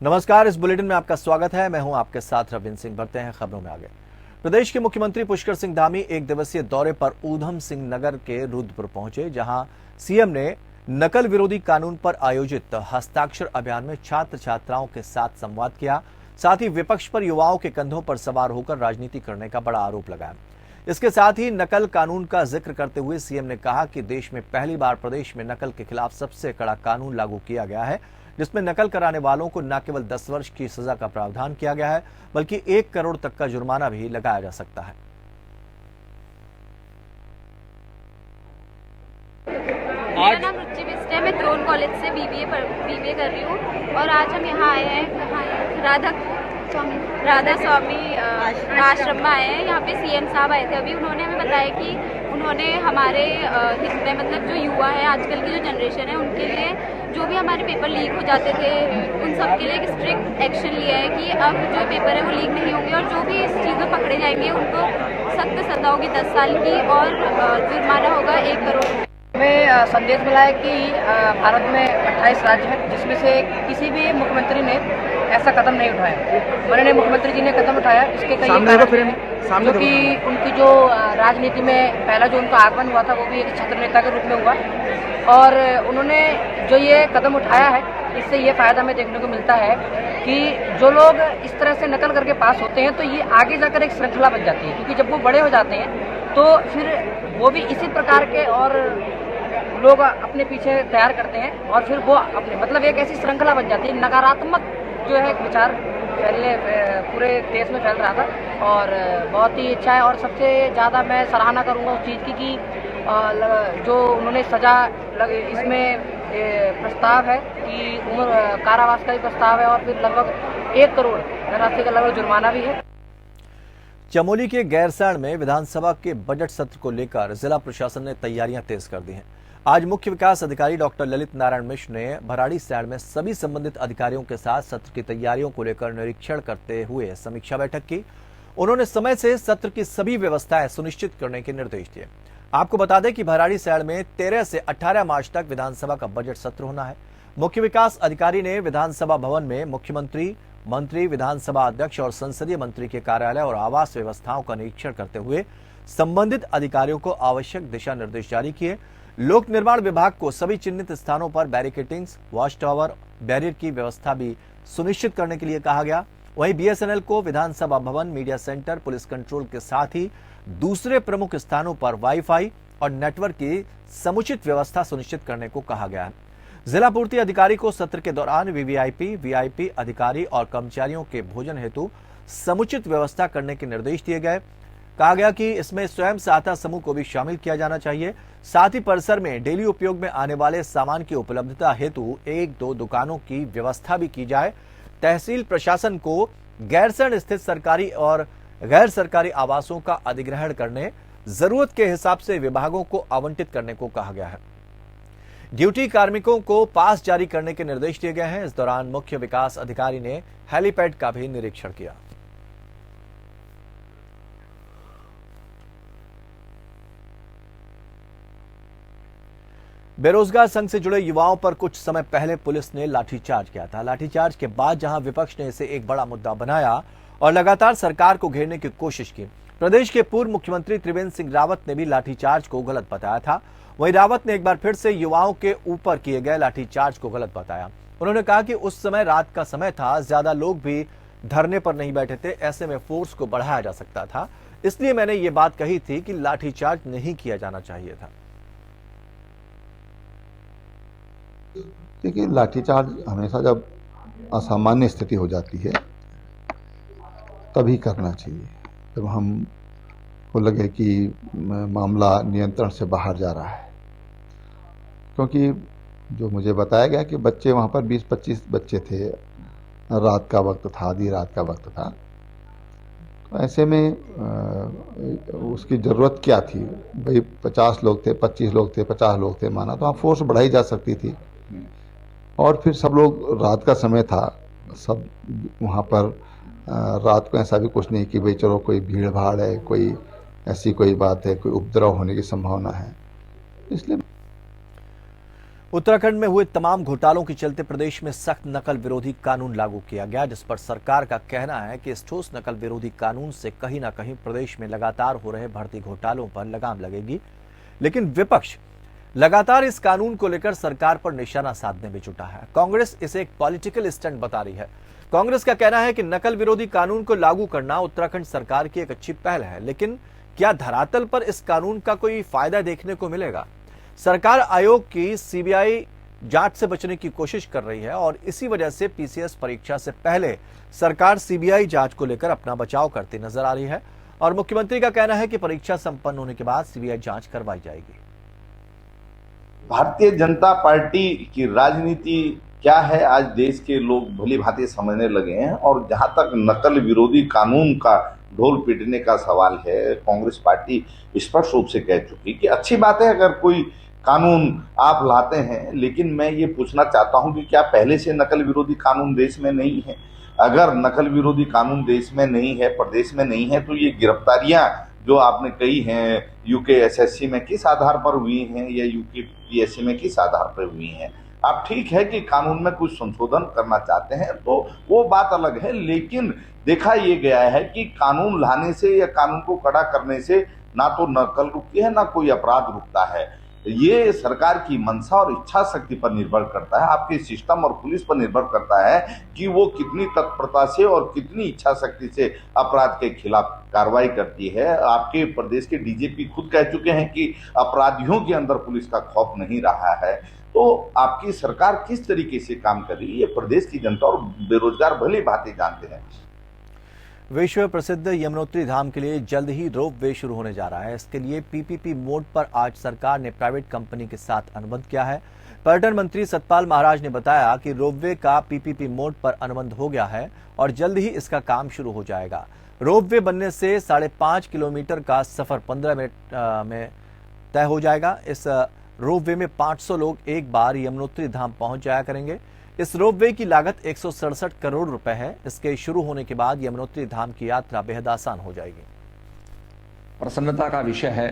नमस्कार, इस बुलेटिन में आपका स्वागत है। मैं हूं आपके साथ रविंद्र सिंह। बढ़ते हैं खबरों में आगे। प्रदेश के मुख्यमंत्री पुष्कर सिंह धामी एक दिवसीय दौरे पर ऊधम सिंह नगर के रुद्रपुर पहुंचे, जहां सीएम ने नकल विरोधी कानून पर आयोजित हस्ताक्षर अभियान में छात्र छात्राओं के साथ संवाद किया। साथ ही विपक्ष पर युवाओं के कंधों पर सवार होकर राजनीति करने का बड़ा आरोप लगाया। इसके साथ ही नकल कानून का जिक्र करते हुए सीएम ने कहा कि देश में पहली बार प्रदेश में नकल के खिलाफ सबसे कड़ा कानून लागू किया गया है, जिसमें नकल कराने वालों को न केवल 10 वर्ष की सजा का प्रावधान किया गया है, बल्कि 1 करोड़ तक का जुर्माना भी लगाया जा सकता है। मेरा नाम रुचि बिस्ट है। मैं त्रोन कॉलेज से बीबीए कर रही हूँ और आज हम यहाँ आए हैं राधा स्वामी आश्रम में आए हैं। यहाँ पे सीएम साहब आए थे अभी। उन्होंने हमें बताया कि उन्होंने हमारे हित में मतलब जो युवा है, आजकल की जो जनरेशन है, उनके लिए जो भी हमारे पेपर लीक हो जाते थे उन सब के लिए एक स्ट्रिक्ट एक्शन लिया है कि अब जो पेपर है वो लीक नहीं होंगे और जो भी इस चीज़ में पकड़े जाएंगे उनको सख्त सजा होगी 10 साल की और जुर्माना होगा 1 करोड़। हमें संदेश मिला है कि भारत में 28 राज्य हैं, जिसमें से किसी भी मुख्यमंत्री ने ऐसा कदम नहीं उठाया। माननीय मुख्यमंत्री जी ने कदम उठाया। इसके कई कारण हैं, क्योंकि उनकी जो राजनीति में पहला जो उनका आगमन हुआ था वो भी एक छत्र नेता के रूप में हुआ और उन्होंने जो ये कदम उठाया है, इससे ये फायदा हमें देखने को मिलता है कि जो लोग इस तरह से नकल करके पास होते हैं तो ये आगे जाकर एक श्रृंखला बन जाती है, क्योंकि जब वो बड़े हो जाते हैं तो फिर वो भी इसी प्रकार के और लोग अपने पीछे तैयार करते हैं और फिर वो अपने मतलब एक ऐसी श्रृंखला बन जाती है। नकारात्मक जो है विचार फैलने पूरे देश में फैल रहा था और बहुत ही अच्छा है। और सबसे ज़्यादा मैं सराहना करूँगा उस चीज़ की कि जो उन्होंने सजा इसमें प्रस्ताव है कि उम्र कारावास का भी प्रस्ताव है और फिर लगभग 1 करोड़ धनराशि का लगभग जुर्माना भी है। चमोली के गैरसैंण में विधानसभा के बजट सत्र को लेकर जिला प्रशासन ने तैयारियां तेज कर दी हैं। आज मुख्य विकास अधिकारी डॉक्टर ललित नारायण मिश्र ने भराड़ीसैंण में सभी संबंधित अधिकारियों के साथ सत्र की तैयारियों को लेकर निरीक्षण करते हुए समीक्षा बैठक की। उन्होंने समय से सत्र की सभी व्यवस्थाएं सुनिश्चित करने के निर्देश दिए। आपको बता दें कि भराड़ीसैंण में 13 से 18 मार्च तक विधानसभा का बजट सत्र होना है। मुख्य विकास अधिकारी ने विधानसभा भवन में मुख्यमंत्री, मंत्री, विधानसभा अध्यक्ष और संसदीय मंत्री के कार्यालय और आवास व्यवस्थाओं का निरीक्षण करते हुए संबंधित अधिकारियों को आवश्यक दिशा निर्देश जारी किए। लोक निर्माण विभाग को सभी चिन्हित स्थानों पर बैरिकेटिंग्स, वॉच टावर, बैरियर की व्यवस्था भी सुनिश्चित करने के लिए कहा गया। वहीं बीएसएनएल को विधानसभा भवन, मीडिया सेंटर, पुलिस कंट्रोल के साथ ही दूसरे प्रमुख स्थानों पर वाईफाई और नेटवर्क की समुचित व्यवस्था सुनिश्चित करने को कहा गया है। जिला पूर्ति अधिकारी को सत्र के दौरान वीवीआईपी अधिकारी और कर्मचारियों के भोजन हेतु समुचित व्यवस्था करने के निर्देश दिए गए। कहा गया कि इसमें स्वयं सहायता समूह को भी शामिल किया जाना चाहिए। साथ ही परिसर में डेली उपयोग में आने वाले सामान की उपलब्धता हेतु 1-2 दुकानों की व्यवस्था भी की जाए। तहसील प्रशासन को गैरसैंण स्थित सरकारी और गैर सरकारी आवासों का अधिग्रहण करने, जरूरत के हिसाब से विभागों को आवंटित करने को कहा गया है। ड्यूटी कार्मिकों को पास जारी करने के निर्देश दिए गए हैं। इस दौरान मुख्य विकास अधिकारी ने हेलीपैड का भी निरीक्षण किया। बेरोजगार संघ से जुड़े युवाओं पर कुछ समय पहले पुलिस ने लाठीचार्ज किया था। लाठीचार्ज के बाद जहां विपक्ष ने इसे एक बड़ा मुद्दा बनाया और लगातार सरकार को घेरने की कोशिश की, प्रदेश के पूर्व मुख्यमंत्री त्रिवेंद्र सिंह रावत ने भी लाठीचार्ज को गलत बताया था। वहीं रावत ने एक बार फिर से युवाओं के ऊपर किए गए लाठीचार्ज को गलत बताया। उन्होंने कहा कि उस समय रात का समय था, ज्यादा लोग भी धरने पर नहीं बैठे थे, ऐसे में फोर्स को बढ़ाया जा सकता था, इसलिए मैंने ये बात कही थी कि लाठीचार्ज नहीं किया जाना चाहिए था। देखिए, लाठीचार्ज हमेशा जब असामान्य स्थिति हो जाती है तभी करना चाहिए, जब हमको लगे कि मामला नियंत्रण से बाहर जा रहा है। क्योंकि जो मुझे बताया गया कि बच्चे वहाँ पर 20-25 बच्चे थे, रात का वक्त था, आधी रात का वक्त था, तो ऐसे में उसकी ज़रूरत क्या थी? भाई 50 लोग थे, 25 लोग थे, 50 लोग थे, माना तो वहाँ फोर्स बढ़ाई जा सकती थी। और फिर सब लोग, रात का समय था, सब वहाँ पर रात को ऐसा भी कुछ नहीं कि भाई चलो कोई भीड़ भाड़ है, कोई ऐसी कोई बात है, कोई उपद्रव होने की संभावना है, इसलिए उत्तराखंड में हुए तमाम घोटालों के चलते प्रदेश में सख्त नकल विरोधी कानून लागू किया गया, जिस पर सरकार का कहना है कि इस ठोस नकल विरोधी कानून से कहीं ना कहीं प्रदेश में लगातार हो रहे भर्ती घोटालों पर लगाम लगेगी। लेकिन विपक्ष लगातार इस कानून को लेकर सरकार पर निशाना साधने में जुटा है। कांग्रेस इसे एक पॉलिटिकल स्टंट बता रही है। कांग्रेस का कहना है कि नकल विरोधी कानून को लागू करना उत्तराखंड सरकार की एक अच्छी पहल है, लेकिन क्या धरातल पर इस कानून का कोई फायदा देखने को मिलेगा? सरकार आयोग की सीबीआई जांच से बचने की कोशिश कर रही है और इसी वजह से पीसीएस परीक्षा से पहले सरकार सीबीआई जांच को लेकर अपना बचाव करती नजर आ रही है और मुख्यमंत्री का कहना है कि परीक्षा संपन्न होने के बाद सीबीआई जांच करवाई जाएगी। भारतीय जनता पार्टी की राजनीति क्या है आज देश के लोग भली भांति समझने लगे हैं। और जहां तक नकल विरोधी कानून का ढोल पीटने का सवाल है, कांग्रेस पार्टी स्पष्ट रूप से कह चुकी कि अच्छी बात है अगर कोई कानून आप लाते हैं, लेकिन मैं ये पूछना चाहता हूं कि क्या पहले से नकल विरोधी कानून देश में नहीं है? अगर नकल विरोधी कानून देश में नहीं है, प्रदेश में नहीं है, तो ये गिरफ्तारियां जो आपने कही हैं यूकेएसएससी में किस आधार पर हुई हैं या यूकेपीएससी में किस आधार पर हुई हैं? आप ठीक है कि कानून में कुछ संशोधन करना चाहते हैं तो वो बात अलग है, लेकिन देखा ये गया है कि कानून लाने से या कानून को कड़ा करने से ना तो नकल रुकती है ना कोई अपराध रुकता है। ये सरकार की मंशा और इच्छा शक्ति पर निर्भर करता है, आपके सिस्टम और पुलिस पर निर्भर करता है कि वो कितनी तत्परता से और कितनी इच्छा शक्ति से अपराध के खिलाफ कार्रवाई करती है। आपके प्रदेश के डीजीपी खुद कह चुके हैं कि अपराधियों के अंदर पुलिस का खौफ नहीं रहा है। तो आपकी सरकार किस तरीके से काम कर रही है ये प्रदेश की जनता और बेरोजगार भली भांति जानते हैं। विश्व प्रसिद्ध यमुनोत्री धाम के लिए जल्द ही रोप वे शुरू होने जा रहा है। इसके लिए पीपीपी मोड पर आज सरकार ने प्राइवेट कंपनी के साथ अनुबंध किया है। पर्यटन मंत्री सतपाल महाराज ने बताया कि रोप वे का पीपीपी मोड पर अनुबंध हो गया है और जल्द ही इसका काम शुरू हो जाएगा। रोप वे बनने से 5.5 किलोमीटर का सफर 15 मिनट में तय हो जाएगा। इस रोप वे में 500 लोग एक बार यमुनोत्री धाम पहुंच जाया करेंगे। इस रोप वे की लागत 167 करोड़ रुपए है। इसके शुरू होने के बाद यमुनोत्री धाम की यात्रा बेहद आसान हो जाएगी। प्रसन्नता का विषय है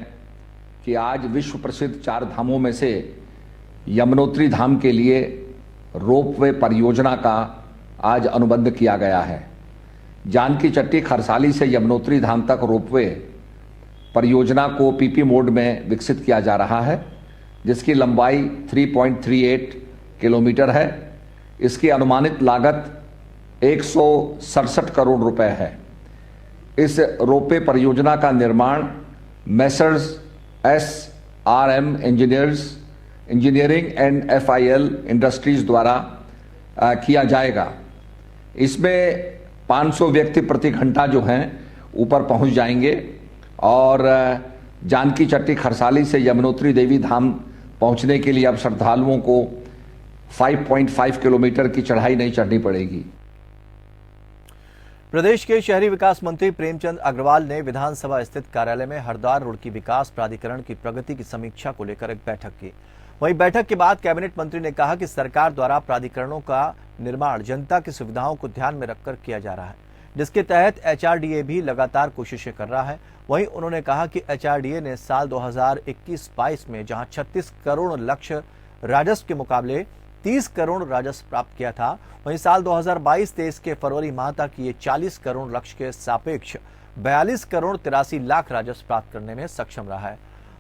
कि आज विश्व प्रसिद्ध 4 धामों में से यमुनोत्री धाम के लिए रोप वे परियोजना का आज अनुबंध किया गया है। जानकी चट्टी खरसाली से यमुनोत्री धाम तक रोप वे परियोजना को पीपी मोड में विकसित किया जा रहा है, जिसकी लंबाई 3.38 किलोमीटर है। इसकी अनुमानित लागत 167 करोड़ रुपए है। इस रोपवे परियोजना का निर्माण messrs SRM engineering and FIL industries द्वारा किया जाएगा। इसमें 500 व्यक्ति प्रति घंटा जो हैं ऊपर पहुंच जाएंगे और जानकी चट्टी खरसाली से यमुनोत्री देवी धाम पहुंचने के लिए अब श्रद्धालुओं को 5.5 किलोमीटर की चढ़ाई नहीं चढ़नी पड़ेगी। प्रदेश के शहरी विकास मंत्री प्रेमचंद अग्रवाल ने विधानसभा स्थित कार्यालय में हरद्वार रुड़की विकास प्राधिकरण की प्रगति की समीक्षा को लेकर एक बैठक की। वहीं बैठक के बाद कैबिनेट मंत्री ने कहा कि सरकार द्वारा प्राधिकरणों का निर्माण जनता की सुविधाओं को ध्यान में रखकर किया जा रहा है, जिसके तहत HRDA भी लगातार कोशिशें कर रहा है। वहीं उन्होंने कहा कि HRDA ने साल 2021-22 में जहां 36 करोड़ लक्ष्य राजस्व के मुकाबले 30 करोड़ राजस्व प्राप्त किया था, वहीं साल 2022-23 के फरवरी माह तक ये 40 करोड़ लक्ष्य के सापेक्ष 42 करोड़ 83 लाख राजस्व प्राप्त करने में सक्षम रहा है।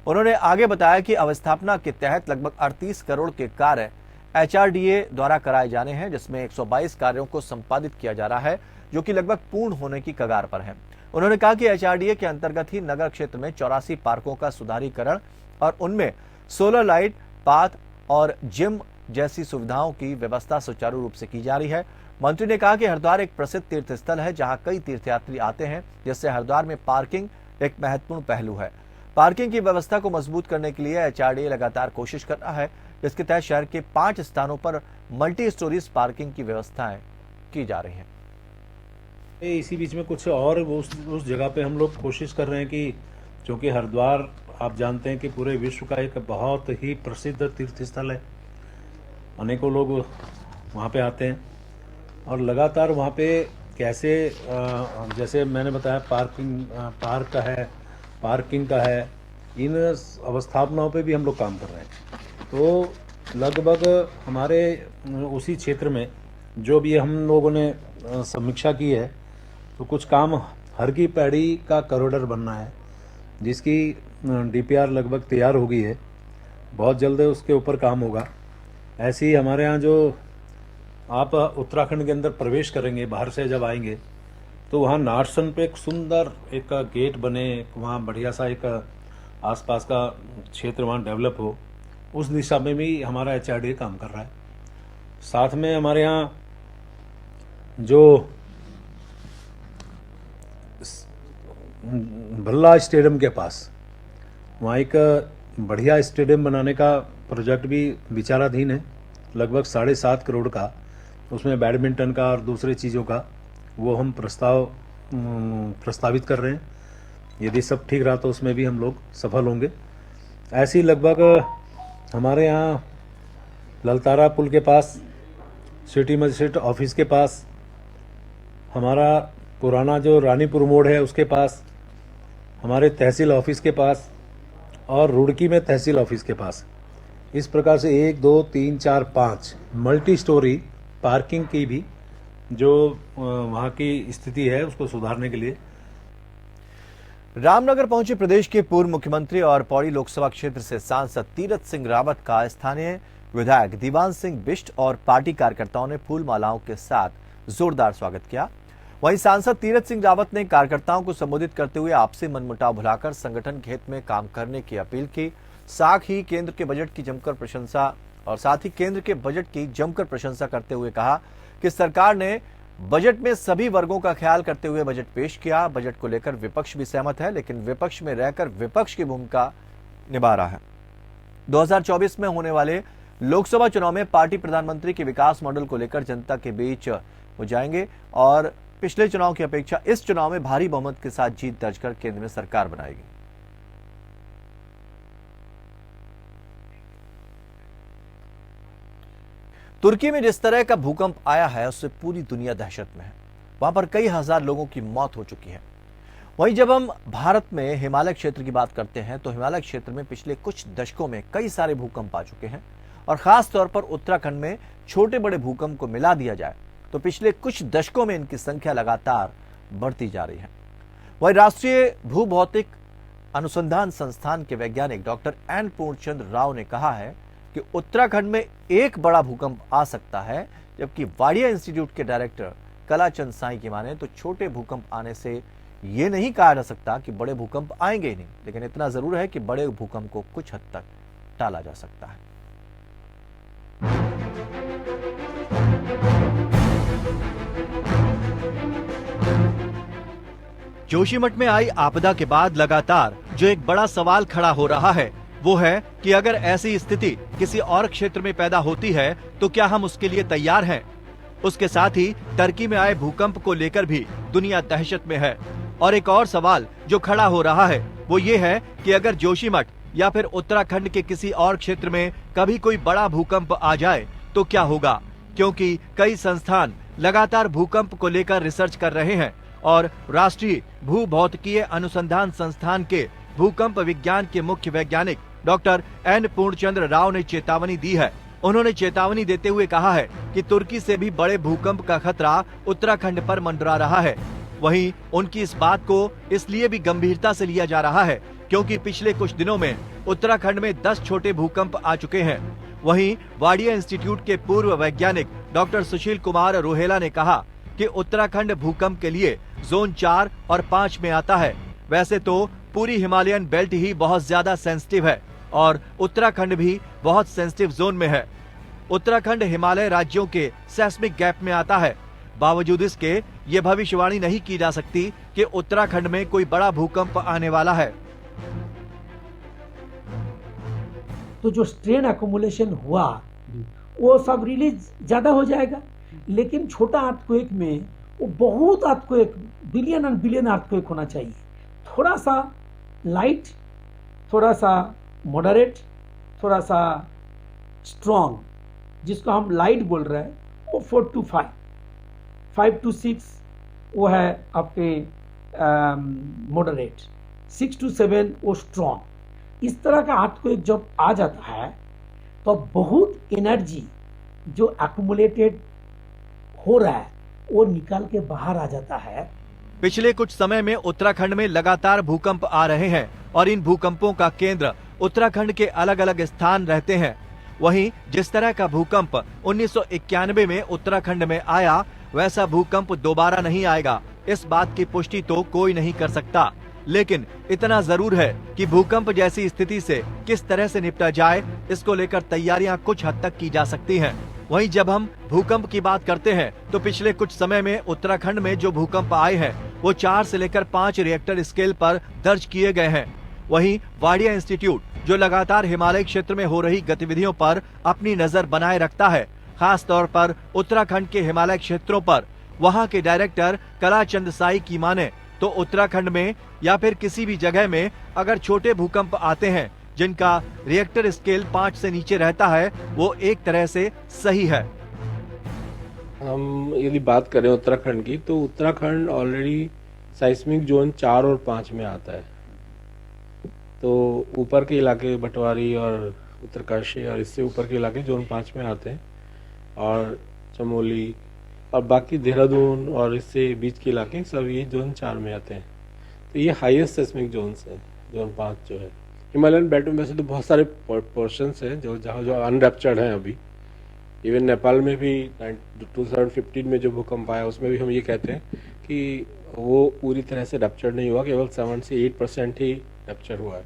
उन्होंने आगे बताया कि अवस्थापना के तहत लगभग 38 करोड़ के कार्य HRDA द्वारा कराए जाने हैं, जिसमें 122 कार्यों को संपादित किया जा रहा है, जो कि लगभग पूर्ण होने की कगार पर है। उन्होंने कहा कि HRDA के अंतर्गत ही नगर क्षेत्र में 84 पार्कों का सुधारीकरण और उनमें सोलर लाइट, पाथ और जिम जैसी सुविधाओं की व्यवस्था सुचारू रूप से की जा रही है। मंत्री ने कहा कि हरिद्वार एक प्रसिद्ध तीर्थ स्थल है, जहां कई तीर्थयात्री आते हैं, जिससे हरिद्वार में पार्किंग एक महत्वपूर्ण पहलू है। पार्किंग की व्यवस्था को मजबूत करने के लिए HRDA लगातार कोशिश कर रहा है, जिसके तहत शहर के 5 स्थानों पर मल्टी स्टोरीज पार्किंग की व्यवस्थाएं की जा रही हैं। इसी बीच में कुछ और उस जगह पे हम लोग कोशिश कर रहे हैं कि क्योंकि हरिद्वार आप जानते हैं कि पूरे विश्व का एक बहुत ही प्रसिद्ध तीर्थ स्थल है, अनेकों लोग वहाँ पे आते हैं और लगातार वहाँ पे कैसे जैसे मैंने बताया पार्किंग का है, इन अवस्थापनाओं पे भी हम लोग काम कर रहे हैं। तो लगभग हमारे उसी क्षेत्र में जो भी हम लोगों ने समीक्षा की है, तो कुछ काम हर की पैड़ी का कॉरिडोर बनना है, जिसकी डीपीआर लगभग तैयार हो गई है। बहुत जल्द उसके ऊपर काम होगा। ऐसे ही हमारे यहाँ जो आप उत्तराखंड के अंदर प्रवेश करेंगे, बाहर से जब आएंगे, तो वहाँ नारसन पे एक सुंदर एक गेट बने, वहाँ बढ़िया सा एक आसपास का क्षेत्र वहाँ डेवलप हो, उस दिशा में भी हमारा HRDA काम कर रहा है। साथ में हमारे यहाँ जो भल्ला स्टेडियम के पास वहाँ एक बढ़िया स्टेडियम बनाने का प्रोजेक्ट भी विचाराधीन है, लगभग 7.5 करोड़ का। उसमें बैडमिंटन का और दूसरे चीज़ों का वो हम प्रस्तावित कर रहे हैं। यदि सब ठीक रहा तो उसमें भी हम लोग सफल होंगे। ऐसे ही लगभग हमारे यहाँ ललतारा पुल के पास, सिटी मजिस्ट्रेट ऑफिस के पास, हमारा पुराना जो रानीपुर मोड़ है उसके पास, हमारे तहसील ऑफिस के पास और रुड़की में तहसील ऑफिस के पास, इस प्रकार से 1, 2, 3, 4, 5 मल्टी स्टोरी पार्किंग की भी जो वहाँ की स्थिति है उसको सुधारने के लिए। रामनगर पहुंचे प्रदेश के पूर्व मुख्यमंत्री और पौड़ी लोकसभा क्षेत्र से सांसद तीरथ सिंह रावत का स्थानीय विधायक दीवान सिंह बिष्ट और पार्टी कार्यकर्ताओं ने फूल मालाओं के साथ जोरदार स्वागत किया। वहीं सांसद तीरथ सिंह रावत ने कार्यकर्ताओं को संबोधित करते हुए आपसी मनमुटाव भुलाकर संगठन के हित में काम करने की अपील की। साथ ही केंद्र के बजट की जमकर प्रशंसा करते हुए कहा कि सरकार ने बजट में सभी वर्गों का ख्याल करते हुए बजट पेश किया। बजट को लेकर विपक्ष भी सहमत है, लेकिन विपक्ष में रहकर विपक्ष की भूमिका निभा रहा है। 2024 में होने वाले लोकसभा चुनाव में पार्टी प्रधानमंत्री के विकास मॉडल को लेकर जनता के बीच हो जाएंगे और पिछले चुनाव की अपेक्षा इस चुनाव में भारी बहुमत के साथ जीत दर्ज कर केंद्र में सरकार बनाएगी। तुर्की में जिस तरह का भूकंप आया है उससे पूरी दुनिया दहशत में है। वहां पर कई हजार लोगों की मौत हो चुकी है। वहीं जब हम भारत में हिमालय क्षेत्र की बात करते हैं तो हिमालय क्षेत्र में पिछले कुछ दशकों में कई सारे भूकंप आ चुके हैं और खास तौर पर उत्तराखंड में छोटे बड़े भूकंप को मिला दिया जाए तो पिछले कुछ दशकों में इनकी संख्या लगातार बढ़ती जा रही है। वहीं राष्ट्रीय भूभौतिक अनुसंधान संस्थान के वैज्ञानिक डॉक्टर एन पूर्णचंद्र राव ने कहा है कि उत्तराखंड में एक बड़ा भूकंप आ सकता है, जबकि वाडिया इंस्टीट्यूट के डायरेक्टर कलाचंद साई की माने तो छोटे भूकंप आने से यह नहीं कहा जा सकता कि बड़े भूकंप आएंगे ही नहीं, लेकिन इतना जरूर है कि बड़े भूकंप को कुछ हद तक टाला जा सकता है। जोशीमठ में आई आपदा के बाद लगातार जो एक बड़ा सवाल खड़ा हो रहा है वो है कि अगर ऐसी स्थिति किसी और क्षेत्र में पैदा होती है तो क्या हम उसके लिए तैयार हैं? उसके साथ ही टर्की में आए भूकंप को लेकर भी दुनिया दहशत में है। और एक और सवाल जो खड़ा हो रहा है वो ये है कि अगर जोशीमठ या फिर उत्तराखंड के किसी और क्षेत्र में कभी कोई बड़ा भूकंप आ जाए तो क्या होगा? क्योंकि कई संस्थान लगातार भूकंप को लेकर रिसर्च कर रहे हैं और राष्ट्रीय भूभौतिकीय अनुसंधान संस्थान के भूकंप विज्ञान के मुख्य वैज्ञानिक डॉक्टर एन पूर्णचंद्र राव ने चेतावनी दी है। उन्होंने चेतावनी देते हुए कहा है कि तुर्की से भी बड़े भूकंप का खतरा उत्तराखंड पर मंडरा रहा है। वहीं उनकी इस बात को इसलिए भी गंभीरता से लिया जा रहा है क्योंकि पिछले कुछ दिनों में उत्तराखंड में 10 छोटे भूकंप आ चुके हैं। वहीं वाडिया इंस्टीट्यूट के पूर्व वैज्ञानिक डॉक्टर सुशील कुमार रोहेला ने कहा कि उत्तराखंड भूकंप के लिए जोन 4 और 5 में आता है। वैसे तो पूरी हिमालयन बेल्ट ही बहुत ज्यादा सेंसिटिव है और उत्तराखंड भी बहुत सेंसिटिव जोन में है। उत्तराखंड हिमालय राज्यों के सेस्मिक गैप में आता है। बावजूद इसके ये भविष्यवाणी नहीं की जा सकती कि उत्तराखंड में कोई बड़ा भूकंप आने वाला है। तो जो स्ट्रेन अकोमुलेशन हुआ वो सब रिलीज ज्यादा हो जाएगा, लेकिन छोटा अर्थक्वेक में वो बहुत earthquake, billion and billion earthquake होना चाहिए। थोड़ा सा लाइट, थोड़ा सा मॉडरेट, थोड़ा सा स्ट्रॉन्ग, जिसको हम लाइट बोल रहे हैं, वो 4 to 5, 5 to 6 वो है आपके मॉडरेट, 6 to 7 वो स्ट्रॉन्ग। इस तरह का अर्थक्वेक जब आ जाता है तो बहुत एनर्जी जो एक्युमुलेटेड हो रहा है वो निकाल के बाहर आ जाता है। पिछले कुछ समय में उत्तराखंड में लगातार भूकंप आ रहे हैं और इन भूकंपों का केंद्र उत्तराखंड के अलग अलग स्थान रहते हैं। वहीं जिस तरह का भूकंप 1991 में उत्तराखंड में आया, वैसा भूकंप दोबारा नहीं आएगा, इस बात की पुष्टि तो कोई नहीं कर सकता। लेकिन इतना जरूर है कि भूकंप जैसी स्थिति से किस तरह से निपटा जाए, इसको लेकर तैयारियां कुछ हद तक की जा सकती हैं। वहीं जब हम भूकंप की बात करते हैं तो पिछले कुछ समय में उत्तराखंड में जो भूकंप आए हैं वो 4 से लेकर 5 रिएक्टर स्केल पर दर्ज किए गए हैं। वहीं वाडिया इंस्टीट्यूट जो लगातार हिमालय क्षेत्र में हो रही गतिविधियों पर अपनी नजर बनाए रखता है, खास तौर पर उत्तराखंड के हिमालय क्षेत्रों पर, वहां के डायरेक्टर कलाचंद साई की माने तो उत्तराखंड में या फिर किसी भी जगह में अगर छोटे भूकंप आते हैं जिनका रिएक्टर स्केल 5 से नीचे रहता है, वो एक तरह से सही है। हम यदि बात करें उत्तराखंड की, तो उत्तराखंड ऑलरेडी साइस्मिक जोन 4 और 5 में आता है। तो ऊपर के इलाके बटवारी और उत्तरकाशी और इससे ऊपर के इलाके जोन 5 में आते हैं, और चमोली और बाकी देहरादून और इससे बीच के इलाके सब ये जोन 4 में आते हैं। तो ये हाईएस्ट सेस्मिक जोन्स हैं, जोन 5 जो है। हिमालयन बेल्ट में वैसे तो बहुत सारे पोर्शंस हैं जो जहाँ जो अनरैप्चर्ड हैं अभी। इवन नेपाल में भी 2015 में जो भूकंप आया उसमें भी हम ये कहते हैं कि वो पूरी तरह से रैप्चर्ड नहीं हुआ, केवल 7 से 8% ही रैप्चर हुआ है।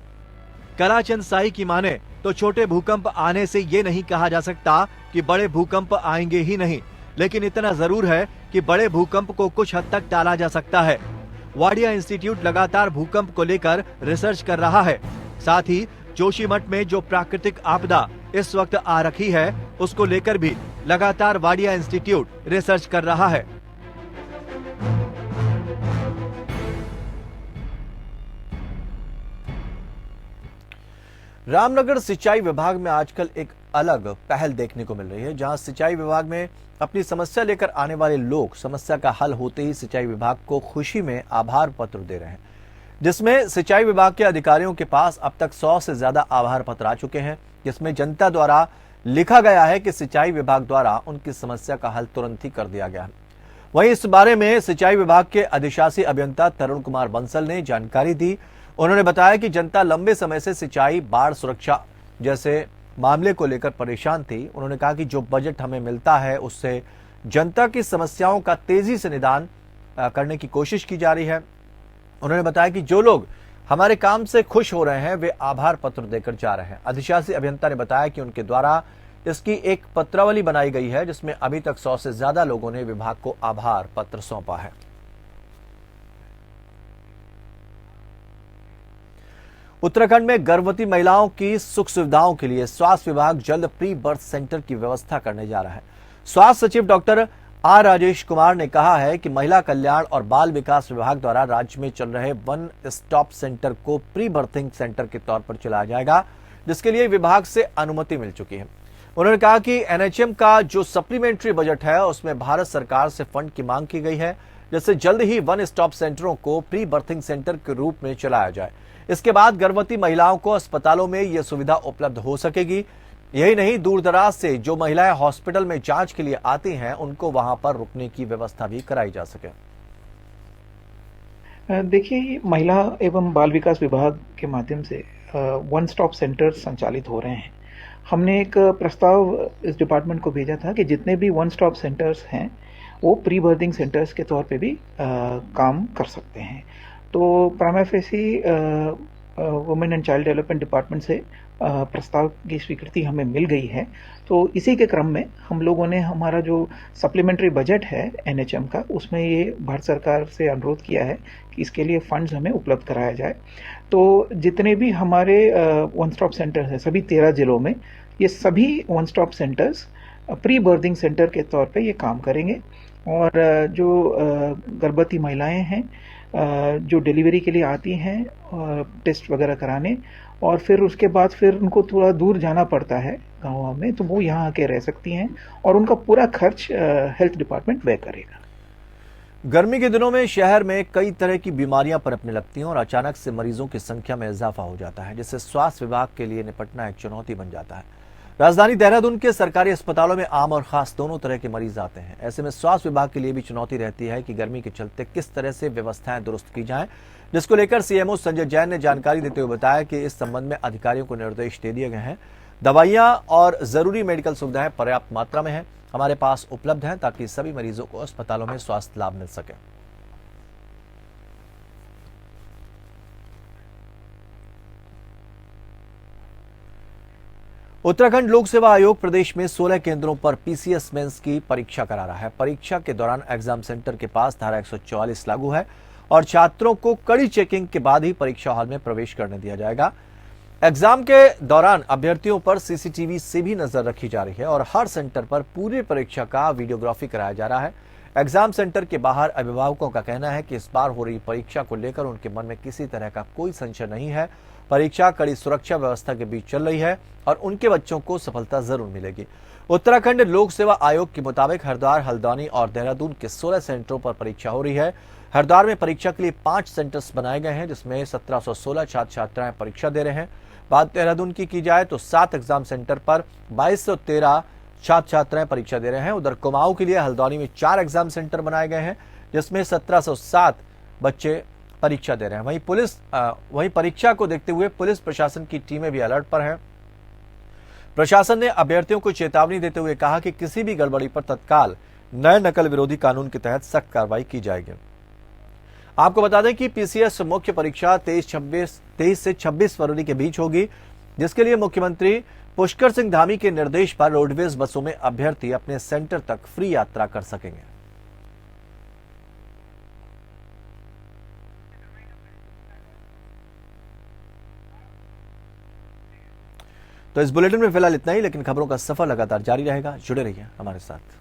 कलाचंद साई की माने तो छोटे भूकंप आने से ये नहीं कहा जा सकता कि बड़े भूकंप आएंगे ही नहीं, लेकिन इतना जरूर है कि बड़े भूकंप को कुछ हद तक टाला जा सकता है। वाडिया इंस्टीट्यूट लगातार भूकंप को लेकर रिसर्च कर रहा है। साथ ही जोशीमठ में जो प्राकृतिक आपदा इस वक्त आ रखी है, उसको लेकर भी लगातार वाडिया इंस्टीट्यूट रिसर्च कर रहा है। रामनगर सिंचाई विभाग में आजकल एक अलग पहल देखने को मिल रही है, जहां सिंचाई विभाग में अपनी समस्या लेकर आने वाले लोग समस्या का हल होते ही सिंचाई विभाग को खुशी में आभार पत्र दे रहे हैं, जिसमें सिंचाई विभाग के अधिकारियों के पास अब तक 100 से ज्यादा आभार पत्र आ चुके हैं, जिसमें जनता द्वारा लिखा गया है कि सिंचाई विभाग द्वारा उनकी समस्या का हल तुरंत ही कर दिया गया है। वहीं इस बारे में सिंचाई विभाग के अधिशासी अभियंता तरुण कुमार बंसल ने जानकारी दी। उन्होंने बताया कि जनता लंबे समय से सिंचाई, बाढ़ सुरक्षा जैसे मामले को लेकर परेशान थी। उन्होंने कहा कि जो बजट हमें मिलता है उससे जनता की समस्याओं का तेजी से निदान करने की कोशिश की जा रही है। उन्होंने बताया कि जो लोग हमारे काम से खुश हो रहे हैं वे आभार पत्र देकर जा रहे हैं। अधिशासी अभियंता ने बताया कि उनके द्वारा इसकी एक पत्रावली बनाई गई है, जिसमें अभी तक 100 से ज्यादा लोगों ने विभाग को आभार पत्र सौंपा है। उत्तराखंड में गर्भवती महिलाओं की सुख सुविधाओं के लिए स्वास्थ्य विभाग जल्द प्री बर्थ सेंटर की व्यवस्था करने जा रहा है। स्वास्थ्य सचिव डॉक्टर आर राजेश कुमार ने कहा है कि महिला कल्याण और बाल विकास विभाग द्वारा राज्य में चल रहे वन स्टॉप सेंटर को प्री बर्थिंग सेंटर के तौर पर चलाया जाएगा, जिसके लिए विभाग से अनुमति मिल चुकी है। उन्होंने कहा कि एनएचएम का जो सप्लीमेंट्री बजट है उसमें भारत सरकार से फंड की मांग की गई है, जिससे जल्द ही वन स्टॉप सेंटरों को प्री बर्थिंग सेंटर के रूप में चलाया जाए। इसके बाद गर्भवती महिलाओं को अस्पतालों में यह सुविधा उपलब्ध हो सकेगी। यही नहीं, दूर दराज से जो महिलाएं हॉस्पिटल में जांच के लिए आती हैं उनको वहां पर रुकने की व्यवस्था भी कराई जा सके। देखिए, महिला एवं बाल विकास विभाग के माध्यम से वन स्टॉप सेंटर संचालित हो रहे हैं। हमने एक प्रस्ताव इस डिपार्टमेंट को भेजा था कि जितने भी वन स्टॉप सेंटर्स हैं वो प्री बर्थिंग सेंटर्स के तौर पे भी काम कर सकते हैं। तो prima facie women and child development department से प्रस्ताव की स्वीकृति हमें मिल गई है। तो इसी के क्रम में हम लोगों ने हमारा जो सप्लीमेंट्री बजट है एनएचएम का, उसमें ये भारत सरकार से अनुरोध किया है कि इसके लिए फंड्स हमें उपलब्ध कराया जाए। तो जितने भी हमारे वन स्टॉप सेंटर्स हैं सभी 13 जिलों में, ये सभी one stop centres pre berthing centre के तौर पे ये काम करेंगे। और जो गर्भवती महिलाएं हैं जो डिलीवरी के लिए आती हैं टेस्ट वगैरह कराने, और फिर उसके बाद फिर उनको थोड़ा दूर जाना पड़ता है गाँव में, तो वो यहाँ आके रह सकती हैं और उनका पूरा खर्च हेल्थ डिपार्टमेंट वह करेगा। गर्मी के दिनों में शहर में कई तरह की बीमारियां पनपने लगती हैं और अचानक से मरीजों की संख्या में इजाफा हो जाता है, जिससे स्वास्थ्य विभाग के लिए निपटना एक चुनौती बन जाता है। राजधानी देहरादून के सरकारी अस्पतालों में आम और खास दोनों तरह के मरीज आते हैं। ऐसे में स्वास्थ्य विभाग के लिए भी चुनौती रहती है कि गर्मी के चलते किस तरह से व्यवस्थाएं दुरुस्त की जाएं, जिसको लेकर सीएमओ संजय जैन ने जानकारी देते हुए बताया कि इस संबंध में अधिकारियों को निर्देश दे दिए गए हैं। दवाइयां और जरूरी मेडिकल सुविधाएं पर्याप्त मात्रा में है हमारे पास उपलब्ध हैं, ताकि सभी मरीजों को अस्पतालों में स्वास्थ्य लाभ मिल सके। उत्तराखंड लोक सेवा आयोग प्रदेश में 16 केंद्रों पर पीसीएस मेंस की परीक्षा करा रहा है। परीक्षा के दौरान एग्जाम सेंटर के पास धारा 144 लागू है और छात्रों को कड़ी चेकिंग के बाद ही परीक्षा हॉल में प्रवेश करने दिया जाएगा। एग्जाम के दौरान अभ्यर्थियों पर सीसीटीवी से भी नजर रखी जा रही है और हर सेंटर पर पूरी परीक्षा का वीडियोग्राफी कराया जा रहा है। एग्जाम सेंटर के बाहर अभिभावकों का कहना है कि इस बार हो रही परीक्षा को लेकर उनके मन में किसी तरह का कोई संशय नहीं है। परीक्षा कड़ी सुरक्षा व्यवस्था के बीच चल रही है और उनके बच्चों को सफलता जरूर मिलेगी। उत्तराखंड लोक सेवा आयोग के मुताबिक हरिद्वार, हल्द्वानी और देहरादून के 16 सेंटरों पर परीक्षा हो रही है। हरिद्वार में परीक्षा के लिए 5 सेंटर्स बनाए गए हैं, जिसमें 1716 छात्र छात्राएं परीक्षा दे रहे हैं। बात देहरादून की जाए तो 7 एग्जाम सेंटर पर 2213 छात्र छात्राएं परीक्षा दे रहे हैं। उधर कुमाऊं के लिए हल्द्वानी में 4 एग्जाम सेंटर बनाए गए हैं, जिसमें 1707 बच्चे परीक्षा दे रहे हैं। वहीं परीक्षा को देखते हुए पुलिस प्रशासन की टीमें भी अलर्ट पर हैं। प्रशासन ने अभ्यर्थियों को चेतावनी देते हुए कहा कि किसी भी गड़बड़ी पर तत्काल नए नकल विरोधी कानून के तहत सख्त कार्रवाई की जाएगी। आपको बता दें कि पीसीएस मुख्य परीक्षा 23 से 26 फरवरी के बीच होगी, जिसके लिए मुख्यमंत्री पुष्कर सिंह धामी के निर्देश पर रोडवेज बसों में अभ्यर्थी अपने सेंटर तक फ्री यात्रा कर सकेंगे। तो इस बुलेटिन में फिलहाल इतना ही, लेकिन खबरों का सफर लगातार जारी रहेगा। जुड़े रहिए हमारे साथ।